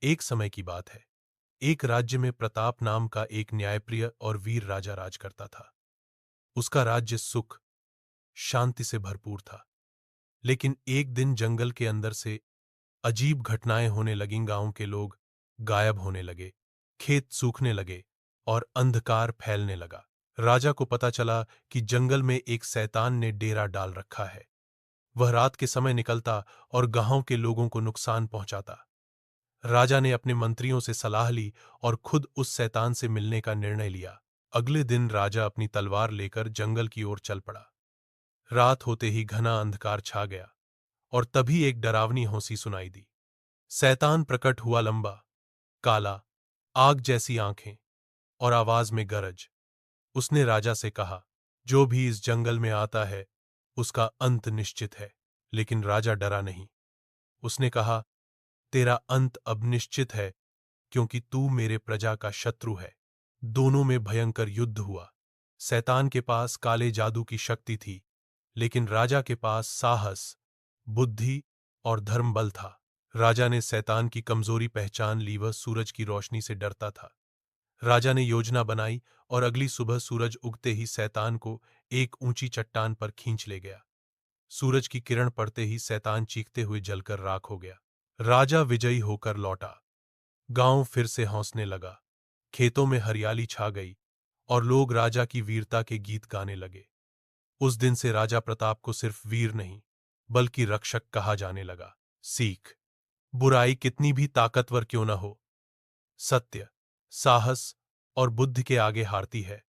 एक समय की बात है। एक राज्य में प्रताप नाम का एक न्यायप्रिय और वीर राजा राज करता था। उसका राज्य सुख शांति से भरपूर था। लेकिन एक दिन जंगल के अंदर से अजीब घटनाएं होने लगीं। गांव के लोग गायब होने लगे, खेत सूखने लगे और अंधकार फैलने लगा। राजा को पता चला कि जंगल में एक शैतान ने डेरा डाल रखा है। वह रात के समय निकलता और गांव के लोगों को नुकसान पहुंचाता। राजा ने अपने मंत्रियों से सलाह ली और खुद उस शैतान से मिलने का निर्णय लिया। अगले दिन राजा अपनी तलवार लेकर जंगल की ओर चल पड़ा। रात होते ही घना अंधकार छा गया और तभी एक डरावनी हंसी सुनाई दी। शैतान प्रकट हुआ, लंबा, काला, आग जैसी आंखें और आवाज में गरज। उसने राजा से कहा, जो भी इस जंगल में आता है उसका अंत निश्चित है। लेकिन राजा डरा नहीं। उसने कहा, तेरा अंत अब निश्चित है, क्योंकि तू मेरे प्रजा का शत्रु है। दोनों में भयंकर युद्ध हुआ। शैतान के पास काले जादू की शक्ति थी, लेकिन राजा के पास साहस, बुद्धि और धर्म बल था। राजा ने शैतान की कमजोरी पहचान ली। वह सूरज की रोशनी से डरता था। राजा ने योजना बनाई और अगली सुबह सूरज उगते ही शैतान को एक ऊंची चट्टान पर खींच ले गया। सूरज की किरण पड़ते ही शैतान चीखते हुए जलकर राख हो गया। राजा विजयी होकर लौटा। गांव फिर से हौसने लगा। खेतों में हरियाली छा गई और लोग राजा की वीरता के गीत गाने लगे। उस दिन से राजा प्रताप को सिर्फ वीर नहीं, बल्कि रक्षक कहा जाने लगा। सीख: बुराई कितनी भी ताकतवर क्यों न हो, सत्य, साहस और बुद्धि के आगे हारती है।